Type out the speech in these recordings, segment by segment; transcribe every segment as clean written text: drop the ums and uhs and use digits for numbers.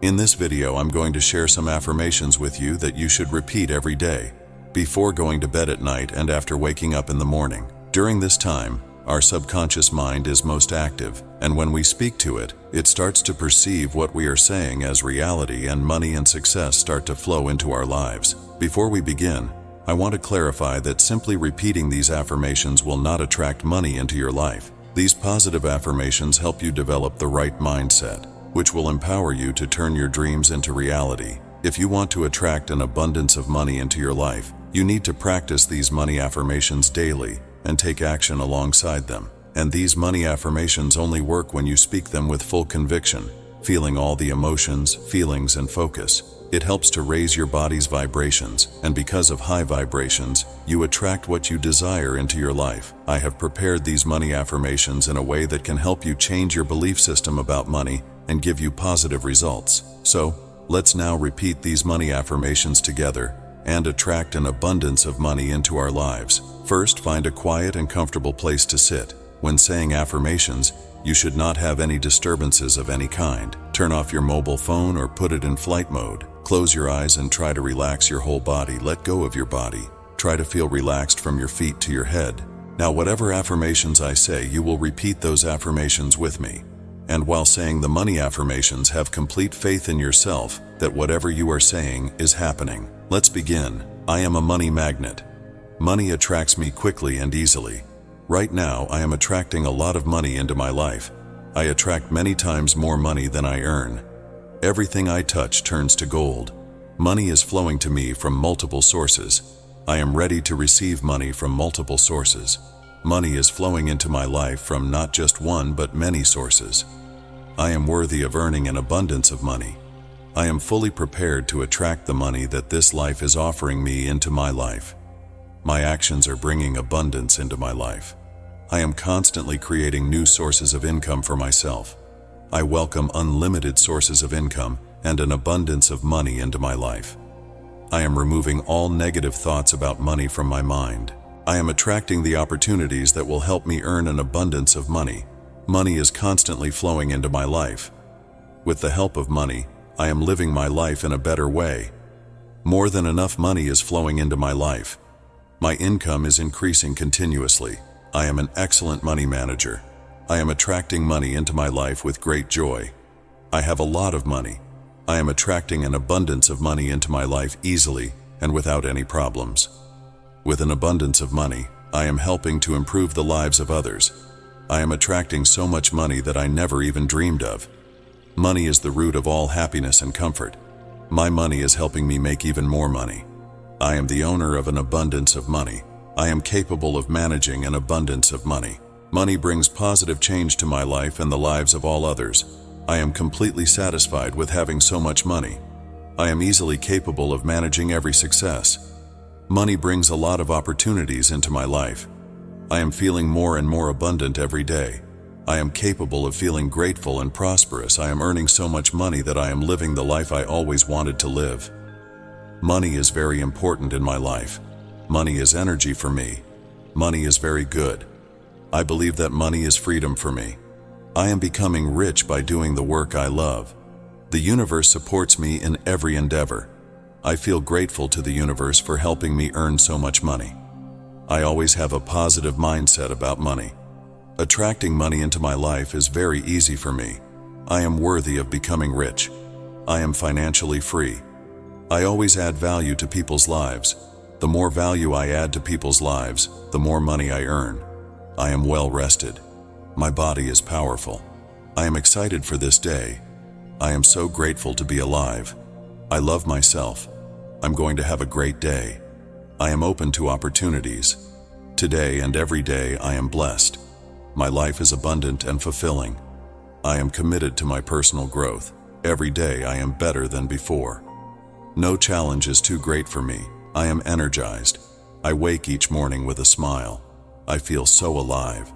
In this video, I'm going to share some affirmations with you that you should repeat every day, before going to bed at night and after waking up in the morning. During this time, our subconscious mind is most active, and when we speak to it, it starts to perceive what we are saying as reality, and money and success start to flow into our lives. Before we begin, I want to clarify that simply repeating these affirmations will not attract money into your life. These positive affirmations help you develop the right mindset, which will empower you to turn your dreams into reality. If you want to attract an abundance of money into your life, you need to practice these money affirmations daily and take action alongside them. And these money affirmations only work when you speak them with full conviction, feeling all the emotions, feelings, and focus. It helps to raise your body's vibrations, and because of high vibrations, you attract what you desire into your life. I have prepared these money affirmations in a way that can help you change your belief system about money and give you positive results. So, let's now repeat these money affirmations together and attract an abundance of money into our lives. First, find a quiet and comfortable place to sit. When saying affirmations, you should not have any disturbances of any kind. Turn off your mobile phone or put it in flight mode. Close your eyes and try to relax your whole body. Let go of your body. Try to feel relaxed from your feet to your head. Now, whatever affirmations I say, you will repeat those affirmations with me. And while saying the money affirmations, have complete faith in yourself that whatever you are saying is happening. Let's begin. I am a money magnet. Money attracts me quickly and easily. Right now, I am attracting a lot of money into my life. I attract many times more money than I earn. Everything I touch turns to gold. Money is flowing to me from multiple sources. I am ready to receive money from multiple sources. Money is flowing into my life from not just one but many sources. I am worthy of earning an abundance of money. I am fully prepared to attract the money that this life is offering me into my life. My actions are bringing abundance into my life. I am constantly creating new sources of income for myself. I welcome unlimited sources of income and an abundance of money into my life. I am removing all negative thoughts about money from my mind. I am attracting the opportunities that will help me earn an abundance of money. Money is constantly flowing into my life. With the help of money, I am living my life in a better way. More than enough money is flowing into my life. My income is increasing continuously. I am an excellent money manager. I am attracting money into my life with great joy. I have a lot of money. I am attracting an abundance of money into my life easily and without any problems. With an abundance of money, I am helping to improve the lives of others. I am attracting so much money that I never even dreamed of. Money is the root of all happiness and comfort. My money is helping me make even more money. I am the owner of an abundance of money. I am capable of managing an abundance of money. Money brings positive change to my life and the lives of all others. I am completely satisfied with having so much money. I am easily capable of managing every success. Money brings a lot of opportunities into my life. I am feeling more and more abundant every day. I am capable of feeling grateful and prosperous. I am earning so much money that I am living the life I always wanted to live. Money is very important in my life. Money is energy for me. Money is very good. I believe that money is freedom for me. I am becoming rich by doing the work I love. The universe supports me in every endeavor. I feel grateful to the universe for helping me earn so much money. I always have a positive mindset about money. Attracting money into my life is very easy for me. I am worthy of becoming rich. I am financially free. I always add value to people's lives. The more value I add to people's lives, the more money I earn. I am well rested. My body is powerful. I am excited for this day. I am so grateful to be alive. I love myself. I'm going to have a great day. I am open to opportunities. Today and every day I am blessed. My life is abundant and fulfilling. I am committed to my personal growth. Every day I am better than before. No challenge is too great for me. I am energized. I wake each morning with a smile. I feel so alive.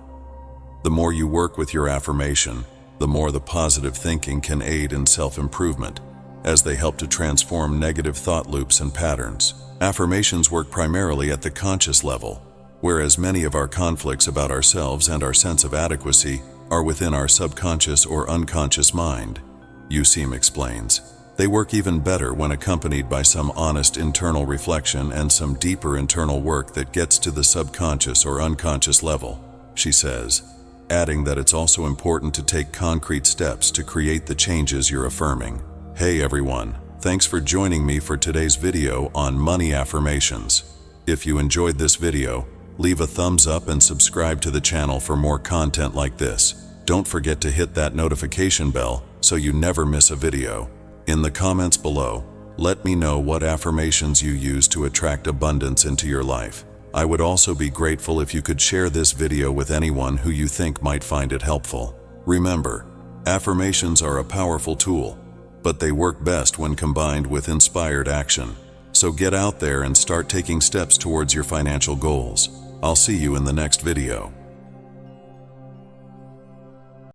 The more you work with your affirmation, the more the positive thinking can aid in self-improvement, as they help to transform negative thought loops and patterns. Affirmations work primarily at the conscious level, whereas many of our conflicts about ourselves and our sense of adequacy are within our subconscious or unconscious mind. Yusim explains. They work even better when accompanied by some honest internal reflection and some deeper internal work that gets to the subconscious or unconscious level, she says, adding that it's also important to take concrete steps to create the changes you're affirming. Hey everyone, thanks for joining me for today's video on money affirmations. If you enjoyed this video, leave a thumbs up and subscribe to the channel for more content like this. Don't forget to hit that notification bell so you never miss a video. In the comments below, let me know what affirmations you use to attract abundance into your life. I would also be grateful if you could share this video with anyone who you think might find it helpful. Remember, affirmations are a powerful tool, but they work best when combined with inspired action. So get out there and start taking steps towards your financial goals. I'll see you in the next video.